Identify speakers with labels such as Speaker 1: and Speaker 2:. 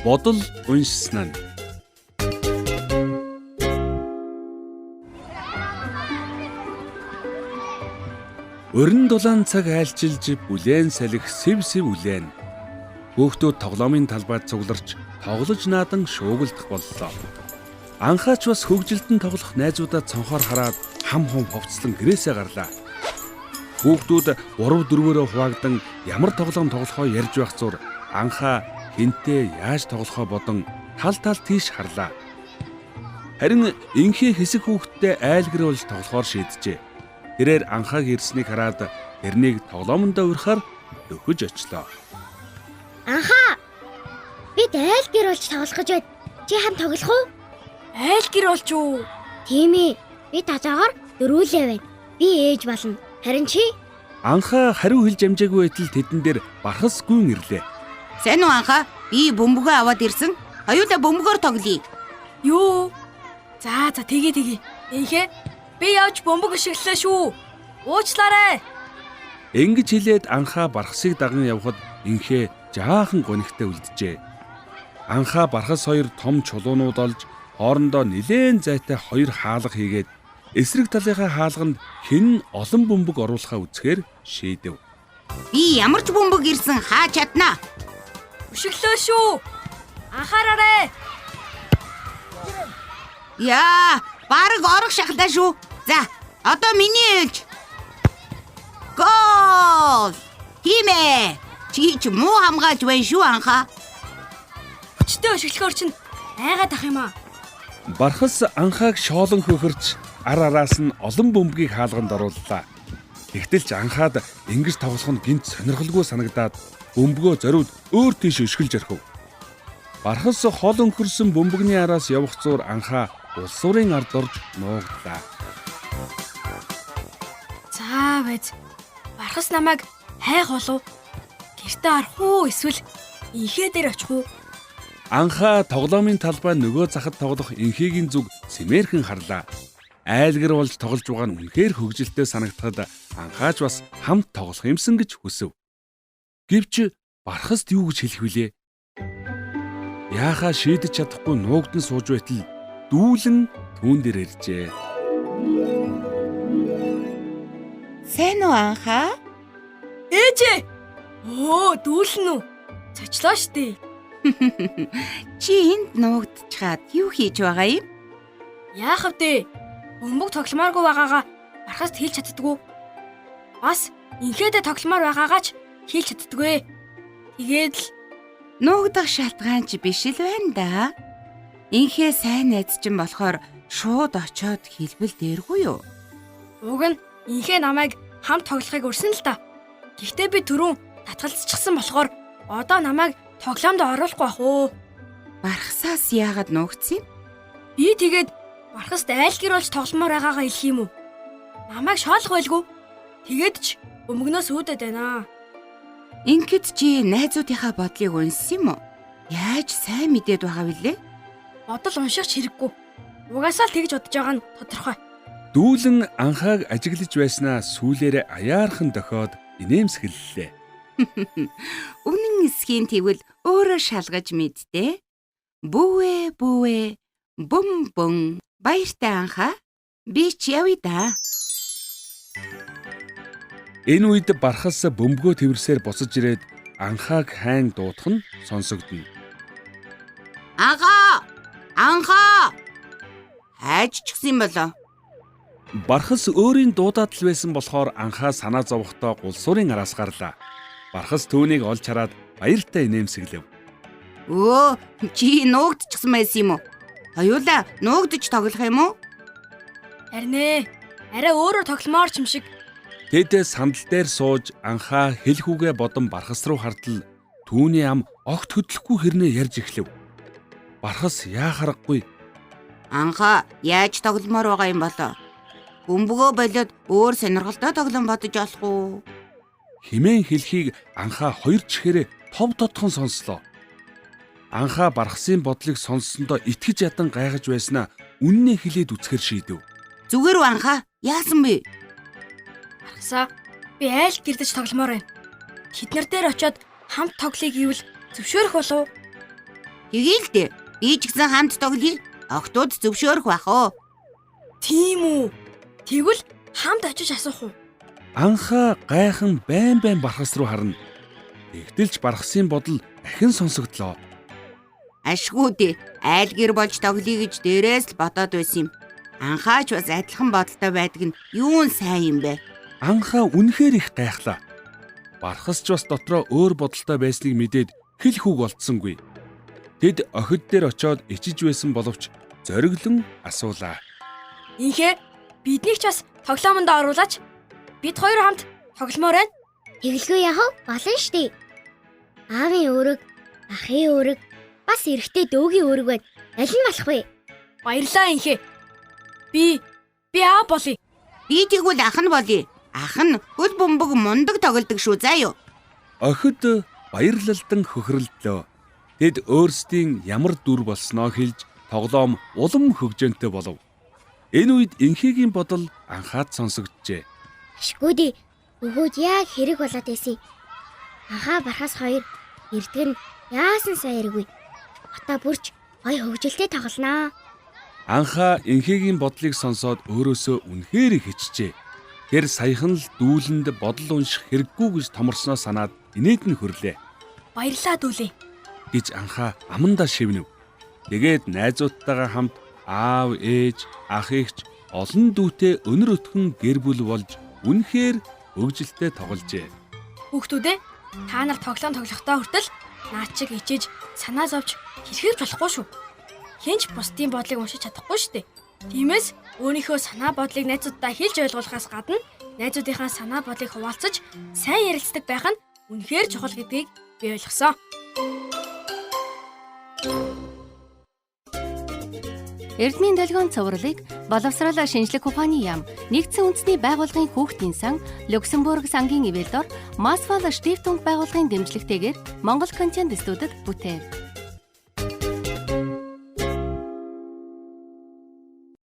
Speaker 1: Бодол уншсан нь. Өрн дулаан цаг айлчилж бүлээн салхи сэв үлээн. Хүүхдүүд тоглоомын талбайд цугларч тоглож наадан шуугилдах боллоо. Анхаач бас хөгжилтөнд тоглох найзуудаа цонхоор хараад хам ховцлон гэрээсээ гарлаа. Хүүхдүүд 3-4-өрөө хуваагдан ямар тоглоом тоглохоо ярьж байх зур анхаа хинтээ яаж тоглохоо бодон тал тийш харлаа. Харин инхээ хэсэг хүүхдтэй айлгэр болж тоглохоор шийджээ. Тэрээр анхааг ирснийг хараад тэрнийг тоглоомондоо урахаар дөхөж очлоо.
Speaker 2: Анхаа! Бид айлгэр болж тоглох гэж байд. Чи хам тоглох уу?
Speaker 3: Айлгэр болж юу?
Speaker 2: Тийм ээ. Би тажаагаар дөрүүлээ байна. Би ээж болно. Харин чи?
Speaker 1: Анхаа хариу хэлж амжаагүй байтал тэдэн дээр бархас гүн ирлээ.
Speaker 4: Сайн уу анхаа? Би бөмбөгөө аваад ирсэн. Хоёулаа бөмбөгөөр тоглоё.
Speaker 3: Юу? За тэгээ. Инхээ би явж бөмбөг ашиглалаа шүү. Уучлаарай.
Speaker 1: Ингэж хэлээд анхаа бархасыг даган явхад инхээ жаахан гонигтай үлджээ. Анхаа бархас хоёр том чулуунууд олж хоорондоо нилээн зайтай хоёр хаалга хийгээд эсрэг талынхаа хаалганд хэн олон бөмбөг оруулахаа үзэхээр шийдэв.
Speaker 4: Би ямар ч бөмбөг ирсэн хаа чаднаа.
Speaker 3: Өшөглөө шүү. Анхаараарай.
Speaker 4: Яа, бараг орох шахлаа шүү. За, одоо миний ээлж. Гол! Тимээ. Чи ч муу хамгаалж байна шүү анхаа.
Speaker 3: Өчтөө өшөглөхөөр чинь айгаад ах юм аа.
Speaker 1: Бархас анхааг шоолон хөхөрч араас нь олон бөмбөгийг хаалганд орууллаа. Тэгтэл ч анхаад ингэж тоглох нь гинт сонирхолгүй санагдаад бөмбөгөө зориуд өөр тийш өшгөлж орхив. Бархас хол өнгөрсөн бөмбөгний араас явах зуур анхаа улс урын ард орж нуугдлаа.
Speaker 3: За байз. Бархас намайг хайх болов. Гэртээ арах уу эсвэл инхээ дээр очих уу?
Speaker 1: Анхаа тоглоомын талбай нөгөө захад тоглох инхээгийн зүг сэмээрхэн харлаа. Айлгэр болж тоглож байгаа нь үнэхээр хөгжилтэй санагдахад анхаач бас хамт тоглох юмсан гэж хүсв. Гэвч бархаст юу гэж хэлэх вүлээ? Яахаа шийдэж чадахгүй нуугдан сууж байтал дүүлэн түүн дээр иржээ.
Speaker 4: Сайн уу анхаа?
Speaker 3: Ээжээ. Дүүлэн үү? Цочлоо штий.
Speaker 4: Чи энд нуугдчихад юу хийж байгаа юм?
Speaker 3: Яах вэ? Бөмбөг тогломооргүй байгаагаа бархаст хэлж чаддгүй. Бас инхээдээ тогломоор байгаагаа ч хэлж чаддгүй. Тэгээд л
Speaker 4: Нуугдах шалтгаан ч биш л байна да. Инхээ сайн найз чинь болохоор шууд очоод хэлбэл дээргүй юу?
Speaker 3: уг нь инхээ намайг хамт тоглохыг урьсан л та. Гэхдээ би түрүүн татгалзчихсан болохоор одоо намайг тоглоомд оруулахгүй бах уу.
Speaker 4: Бархасаас яагаад нуугдсан юм?
Speaker 3: Би тэгээд бархаст айлгэр болж тогломоор байгаагаа хэлэх юм уу? Намайг шоолох байлгүй. Тэгээд ч бөмбөгнөөс үүдээд байна.
Speaker 4: Ингээд чи найзуудынхаа бодлыг унссан юм уу? Яаж сайн мэдээд байгаа вүлээ?
Speaker 3: Бодол унших ч хэрэггүй. Угаасаа л тэгж бодож байгаа нь тодорхой.
Speaker 1: Дүүлэн анхааг ажиглаж байснаа сүүлээрээ аяархан дохиод инээмсэглэлээ.
Speaker 4: Үнэн эсхийн тэгвэл өөрөө шалгаж мэдтээ. Бүүвэ бум баяртай анхаа. Би ч явъя да.
Speaker 1: Энэ үед бархас бөмбөгөө тэрсээр босож ирээд анхааг хайн дуудах нь сонсогдно.
Speaker 4: Анхаа! Хайж ч гисэн болоо.
Speaker 1: Бархас өөрийн дуудаад л байсан болохоор анхаа санаа зовохдоо гулсуурын араас гарлаа. Бархас түүнийг олж хараад баяртай инээмсэглэв.
Speaker 4: Чи нуугдчихсан байсан юм уу? Хоёулаа нуугдж тоглох юм уу?
Speaker 3: Харин арай өөрөөр тогломоор ч юм шиг.
Speaker 1: Тэд сандал дээр сууж анхаа хэлхүүгээ бодон бархас руу хартал түүний ам огт хөдлөхгүй хэрнээ ярьж эхлэв. Бархас яахаргагүй.
Speaker 4: Анхаа яаж тогломоор байгаа юм болоо? Бөмбөгөө болоод өөр сонирхолтой тоглоом бодож олох уу?
Speaker 1: Химэн хэлхийг анхаа хоёр чихээрээ тов тотхон сонслоо. Анхаа бархасын бодлыг сонссондоо итгэж ядан гайхаж байснаа үннээ хэлээд үцхээр шийдэв.
Speaker 4: Зүгээр үү анхаа? Яасан бэ?
Speaker 3: Багсаа би айлд гэрдэж тогломоор байна. Тэд нар дээр очиод хамт тоглоё гэвэл зөвшөөрөх болов уу?
Speaker 4: Тэгээл дээ. Би ч гэсэн хамт тоглоё. Охтууд зөвшөөрөх бах уу?
Speaker 3: Тийм үү? Тэгвэл хамт очиж асуух уу?
Speaker 1: Анхаа гайхан байн бархас руу харна. Тэгтэлж бархасын бодол дахин сонсогдлоо.
Speaker 4: Ашгүй дээ. Айл гэр болж тоглоё гэж дээрээс л бодоод байсан юм. Анхаач бас адилхан бодолтой байдаг нь юун сайн юм бэ?
Speaker 1: Анхаа үнэхээр их гайхлаа. Бархас ч бас дотроо өөр бодолтой байсныг мэдээд хэл хүүг олдсонгүй. Тэд охид дээр очиод ичиж байсан боловч зориглон асуулаа.
Speaker 3: Инхээ биднийг ч бас тоглоомонд оруулаач. Бид хоёр хамт тогломоор байна.
Speaker 2: Тэглгүй яах вэ? Болно штий. Аавын үүрэг, ахын үүрэг, бас эрэгтэй дөөгийн үүрэг байна. Аль нь болох вэ?
Speaker 3: Баярлалаа инхээ. Би аав болъё.
Speaker 4: Би тэгвэл ах нь болъё. Ах нь хөл бөмбөг мундаг тоглодог шүү заа юу.
Speaker 1: Охид баярлалдан хөхрөлдлөө. Тэд өөрсдийн ямар дүр болсноо хэлж тоглоом улам хөгжөөнтэй болов. Энэ үед инхээгийн бодол анхаад сонсогджээ.
Speaker 2: Ашгүй дээ. Өгөөд яг хэрэг болоод байсан. Анхаа бархас хоёр эрдэг нь яасан сайн эргүй. Хата бүрч гой хөгжилтэй тоглоноо.
Speaker 1: Анхаа инхээгийн бодлыг сонсоод өөрөөсөө үнэхээр их хичжээ. Тэр саяхан л дүүлэнд бодол унших хэрэггүй гэж томорсноо санаад инээд нь хөрлөө.
Speaker 3: Баярлалаа дүүлээ.
Speaker 1: Гэж анхаа амандаа шивнэв. Тэгээд найзуудтайгаа хамт аав, ээж, ах эгч олон дүүтэй өнөр өтгөн гэр бүл болж үнэхээр хөгжилтэй тогложээ.
Speaker 3: Хүүхдүүдээ та нар тоглоом тоглохдоо хүртэл наад чиг ичиж санаа зовж хэрхэж болохгүй шүү. Хинч бусдын бодлыг уншиж чадахгүй шүү дээ. Тиймээс өөрийнхөө санаа бодлыг найзуудтай хэлж ойлгуулахаас гадна найзуудынхаа санаа бодлыг хуваалцаж сайн ярилцдаг байх нь үнэхээр чухал гэдгийг би ойлгосон.
Speaker 5: Эрдмийн долгион цувралыг боловсрол шинжлэх ухааны яам, нэгдсэн үндэсний байгууллагын хүүхдийн сан, Люксембург сангийн ивэлдор, Масвал Штифтунг байгууллагын дэмжлэгтэйгээр Монгол контент студид бүтээв.